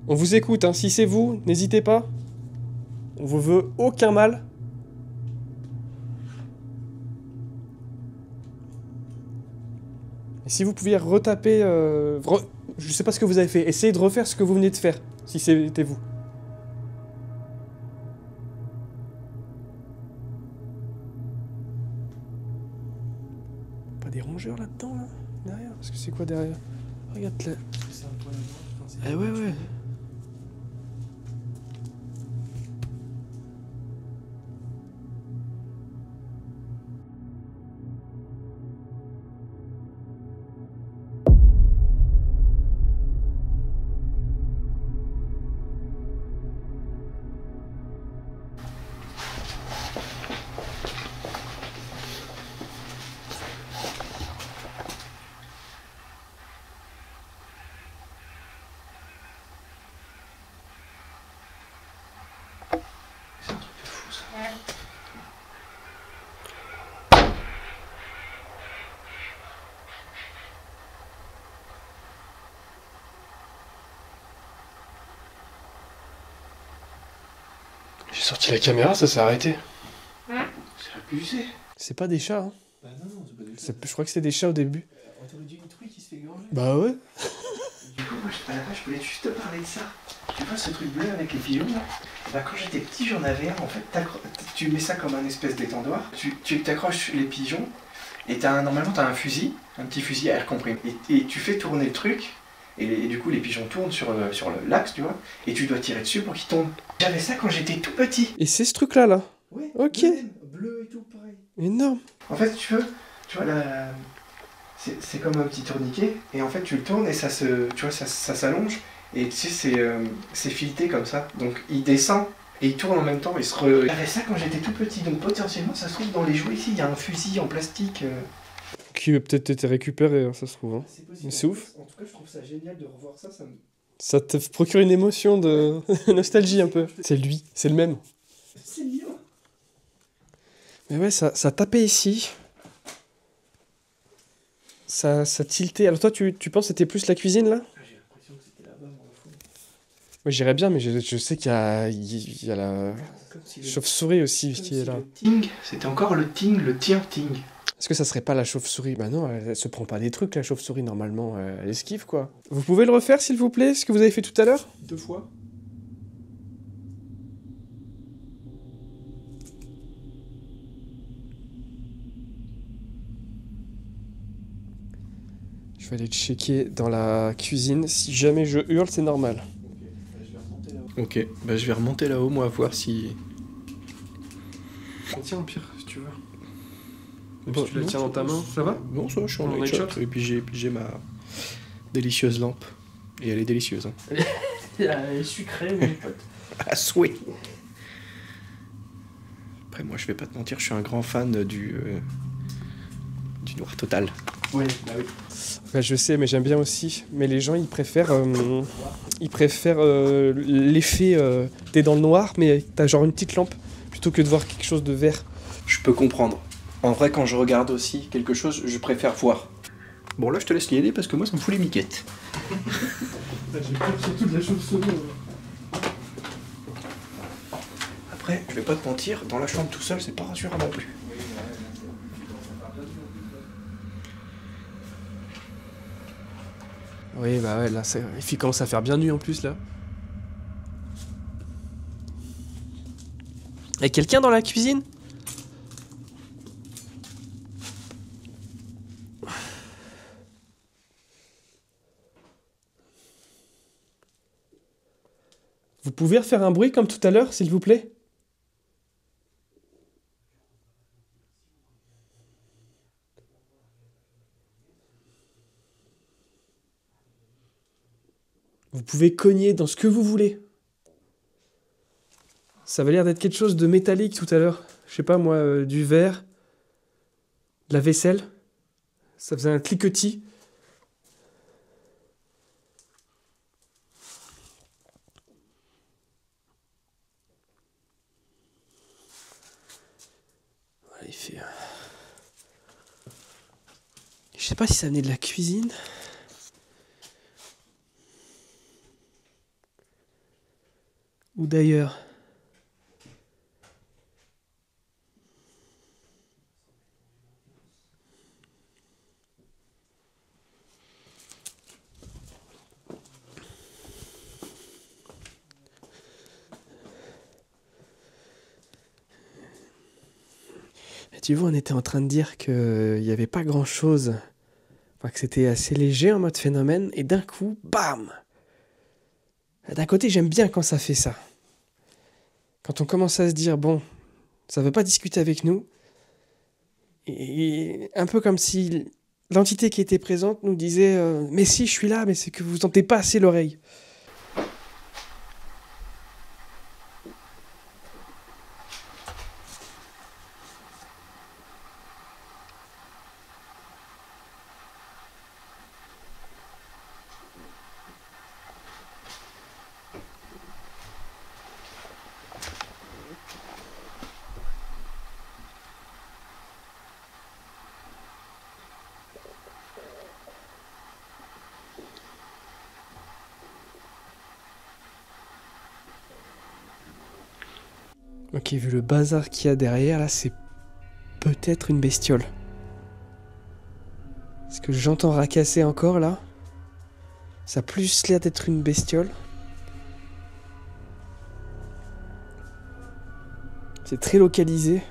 On vous écoute, hein. Si c'est vous, n'hésitez pas. On vous veut aucun mal. Et si vous pouviez retaper... Je sais pas ce que vous avez fait. Essayez de refaire ce que vous venez de faire, si c'était vous. Pas des rongeurs là-dedans, là? Derrière? Parce que c'est quoi derrière? Regarde là. C'est un poil à droite. Eh ouais, ouais. C'est un truc de fou, ça. J'ai sorti la caméra, ça s'est arrêté. C'est abusé. C'est pas des chats, hein. Bah non, c'est pas des Je crois que c'était des chats au début. On t'aurait dit une truie qui se fait égorger. Bah ouais. Du coup, moi, à la base, je voulais juste te parler de ça. Tu vois ce truc bleu avec les pigeons là? Bah, quand j'étais petit, j'en avais un. En fait, tu mets ça comme un espèce d'étendoir. Tu t'accroches les pigeons et normalement, t'as un fusil, un petit fusil à air comprimé. Et tu fais tourner le truc. Et du coup, les pigeons tournent sur l'axe, tu vois. Et tu dois tirer dessus pour qu'ils tombent. J'avais ça quand j'étais tout petit. Et c'est ce truc-là, là. Ouais. Ok. Même, bleu et tout, pareil. Énorme. En fait, tu vois là, c'est comme un petit tourniquet, et en fait tu le tournes et ça s'allonge, et tu sais c'est fileté comme ça, donc il descend et il tourne en même temps. J'avais ça quand j'étais tout petit, donc potentiellement ça se trouve dans les jouets ici, il y a un fusil en plastique. Qui a peut-être été récupéré, hein, ça se trouve. Hein. C'est possible. Mais c'est ouf. En tout cas, je trouve ça génial de revoir ça. Ça te procure une émotion de nostalgie un peu. C'est lui, c'est le même. C'est lié. Mais ouais, ça tapait ici. Ça tiltait. Alors toi, tu penses que c'était plus la cuisine, là? J'ai l'impression que c'était là-bas, moi, au fond. Moi, j'irais bien, mais je sais qu'il y a la Comme si le- chauve-souris aussi comme qui est si là. le ting, c'était encore le ting, le tien ting. Est-ce que ça serait pas la chauve-souris? Bah non, elle se prend pas des trucs, la chauve-souris, normalement. Elle esquive, quoi. Vous pouvez le refaire, s'il vous plaît, ce que vous avez fait tout à l'heure? 2 fois. Je vais aller checker dans la cuisine. Si jamais je hurle, c'est normal. Ok, bah je vais remonter là-haut, moi, voir si... Tiens, au pire, si tu veux. Même Bon, si tu la non, tiens dans ta main, ça va? Non, ça, je suis en En headshot. headshot. Et puis j'ai ma délicieuse lampe. Et elle est délicieuse, hein. Elle est sucrée, mes potes. À souhait. Après, moi, je vais pas te mentir, je suis un grand fan du noir total. Oui, bah oui. Bah, je sais, mais j'aime bien aussi. Mais les gens, ils préfèrent l'effet t'es dans le noir, mais t'as genre une petite lampe, plutôt que de voir quelque chose de vert. Je peux comprendre. En vrai, quand je regarde aussi quelque chose, je préfère voir. Bon, là, je te laisse y aller parce que moi, ça me fout les miquettes. J'ai peur surtout de la chauve-souris. Après, je vais pas te mentir, dans la chambre tout seul, c'est pas rassurant non plus. Oui, bah ouais, là, il commence à faire bien nuit en plus, là. Y'a quelqu'un dans la cuisine? Vous pouvez refaire un bruit comme tout à l'heure, s'il vous plaît? Vous pouvez cogner dans ce que vous voulez. Ça avait l'air d'être quelque chose de métallique tout à l'heure. Je sais pas moi, du verre, de la vaisselle. Ça faisait un cliquetis. Voilà, il fait... Je sais pas si ça venait de la cuisine. Ou d'ailleurs. Et tu vois, on était en train de dire qu'il n'y avait pas grand-chose. Enfin, que c'était assez léger en mode phénomène. Et d'un coup, bam! D'un côté, j'aime bien quand ça fait ça. Quand on commence à se dire, bon, ça veut pas discuter avec nous. Et un peu comme si l'entité qui était présente nous disait, mais si, je suis là, mais c'est que vous tentez pas assez l'oreille. Ok, vu le bazar qu'il y a derrière, là, c'est peut-être une bestiole. Ce que j'entends racasser encore, là, ça a plus l'air d'être une bestiole. C'est très localisé.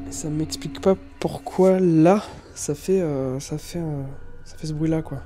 Et ça m'explique pas pourquoi, là, ça fait ce bruit-là, quoi.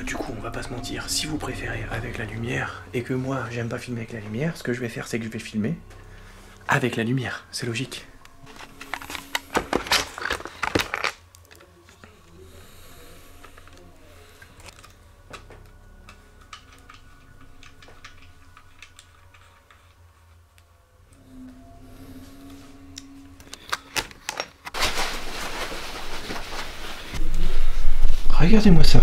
Du coup, on va pas se mentir, si vous préférez avec la lumière, et que moi, j'aime pas filmer avec la lumière, ce que je vais faire, c'est que je vais filmer avec la lumière, c'est logique. Regardez-moi ça.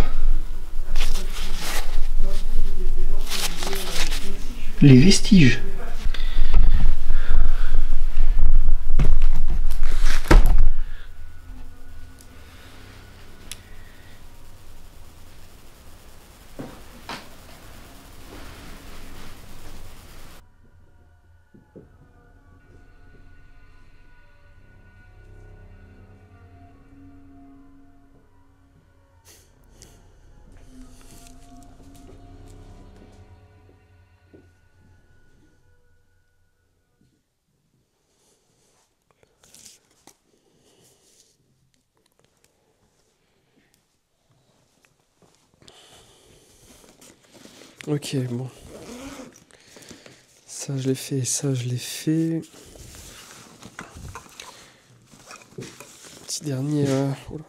Les vestiges. Ok, bon. Ça, je l'ai fait, ça, je l'ai fait. petit dernier... oula.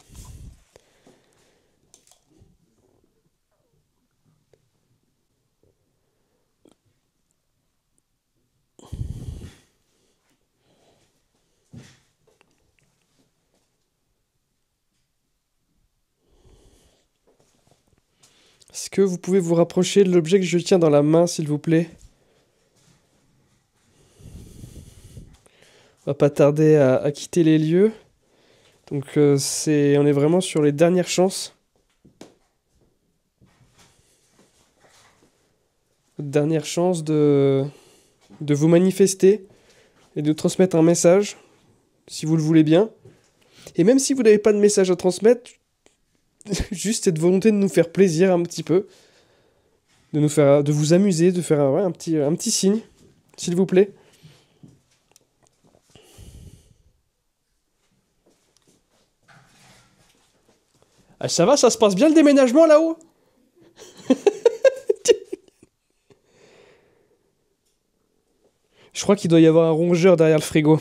Est-ce que vous pouvez vous rapprocher de l'objet que je tiens dans la main, s'il vous plaît? On va pas tarder à quitter les lieux. Donc on est vraiment sur les dernières chances. Dernière chance de vous manifester et de transmettre un message, si vous le voulez bien. Et même si vous n'avez pas de message à transmettre, juste cette volonté de nous faire plaisir un petit peu, de vous amuser, de faire un petit signe, s'il vous plaît. Ah, ça va, ça se passe bien le déménagement là-haut? Je crois qu'il doit y avoir un rongeur derrière le frigo.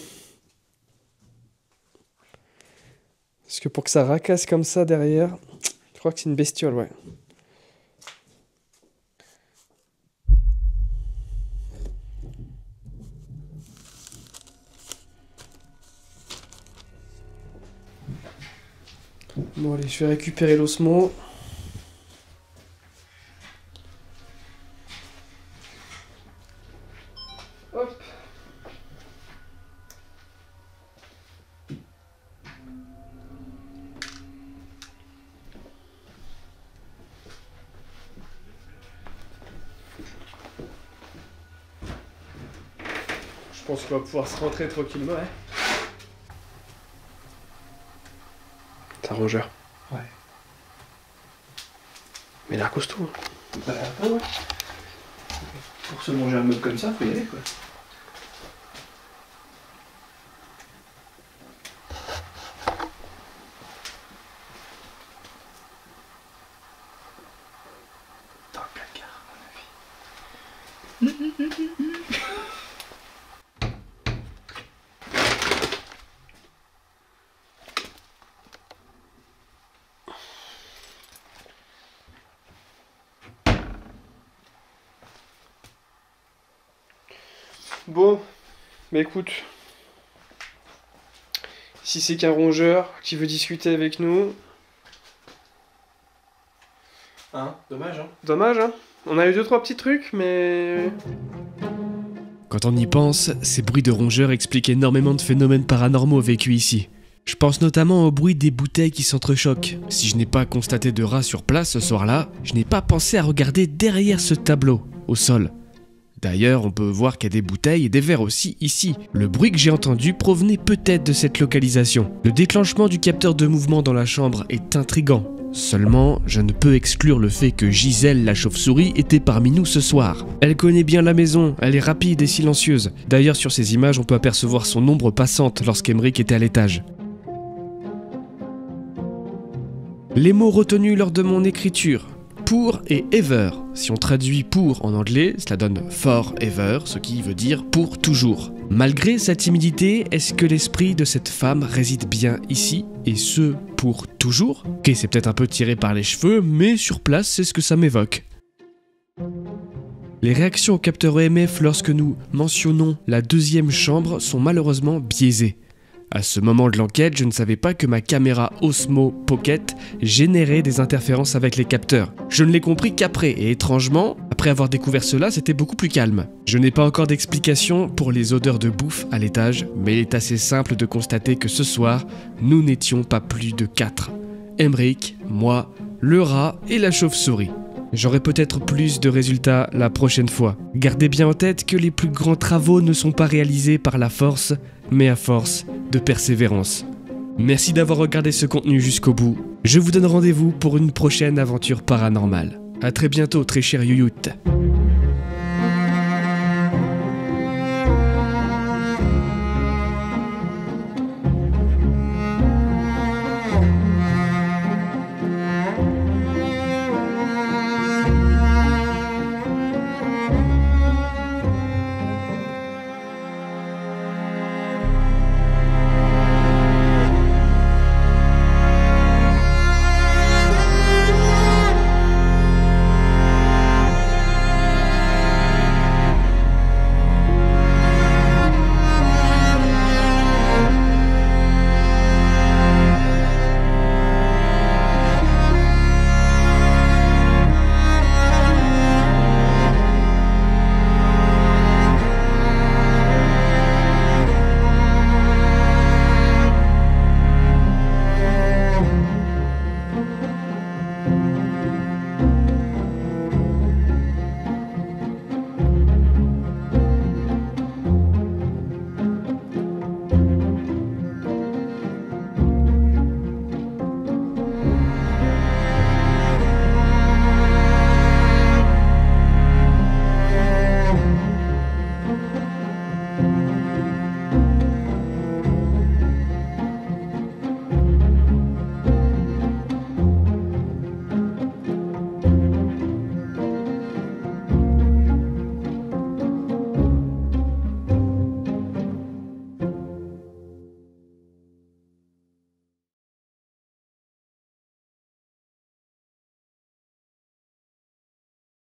Parce que pour que ça racasse comme ça derrière, je crois que c'est une bestiole, ouais. Bon allez, je vais récupérer l'osmo. Hop. Je pense qu'on va pouvoir se rentrer tranquillement, hein. C'est un rongeur. Ouais. Mais il a l'air costaud. Bah ouais. Pour se manger un meuble comme ça, faut y aller quoi. Dans le placard, à mon avis. Bon, bah écoute, si c'est qu'un rongeur qui veut discuter avec nous... Hein, dommage hein. Dommage, hein. On a eu 2-3 petits trucs, mais... Quand on y pense, ces bruits de rongeurs expliquent énormément de phénomènes paranormaux vécus ici. Je pense notamment au bruit des bouteilles qui s'entrechoquent. Si je n'ai pas constaté de rats sur place ce soir-là, je n'ai pas pensé à regarder derrière ce tableau, au sol. D'ailleurs, on peut voir qu'il y a des bouteilles et des verres aussi ici. Le bruit que j'ai entendu provenait peut-être de cette localisation. Le déclenchement du capteur de mouvement dans la chambre est intriguant. Seulement, je ne peux exclure le fait que Gisèle, la chauve-souris, était parmi nous ce soir. Elle connaît bien la maison, elle est rapide et silencieuse. D'ailleurs, sur ces images, on peut apercevoir son ombre passante lorsqu'Emeric était à l'étage. Les mots retenus lors de mon écriture. Pour et ever. Si on traduit pour en anglais, cela donne forever, ce qui veut dire pour toujours. Malgré sa timidité, est-ce que l'esprit de cette femme réside bien ici, et ce, pour toujours? Ok, c'est peut-être un peu tiré par les cheveux, mais sur place, c'est ce que ça m'évoque. Les réactions au capteur EMF lorsque nous mentionnons la deuxième chambre sont malheureusement biaisées. À ce moment de l'enquête, je ne savais pas que ma caméra Osmo Pocket générait des interférences avec les capteurs. Je ne l'ai compris qu'après, et étrangement, après avoir découvert cela, c'était beaucoup plus calme. Je n'ai pas encore d'explication pour les odeurs de bouffe à l'étage, mais il est assez simple de constater que ce soir, nous n'étions pas plus de 4. Emeric, moi, le rat et la chauve-souris. J'aurai peut-être plus de résultats la prochaine fois. Gardez bien en tête que les plus grands travaux ne sont pas réalisés par la force, mais à force de persévérance. Merci d'avoir regardé ce contenu jusqu'au bout. Je vous donne rendez-vous pour une prochaine aventure paranormale. A très bientôt, très cher Yoyout.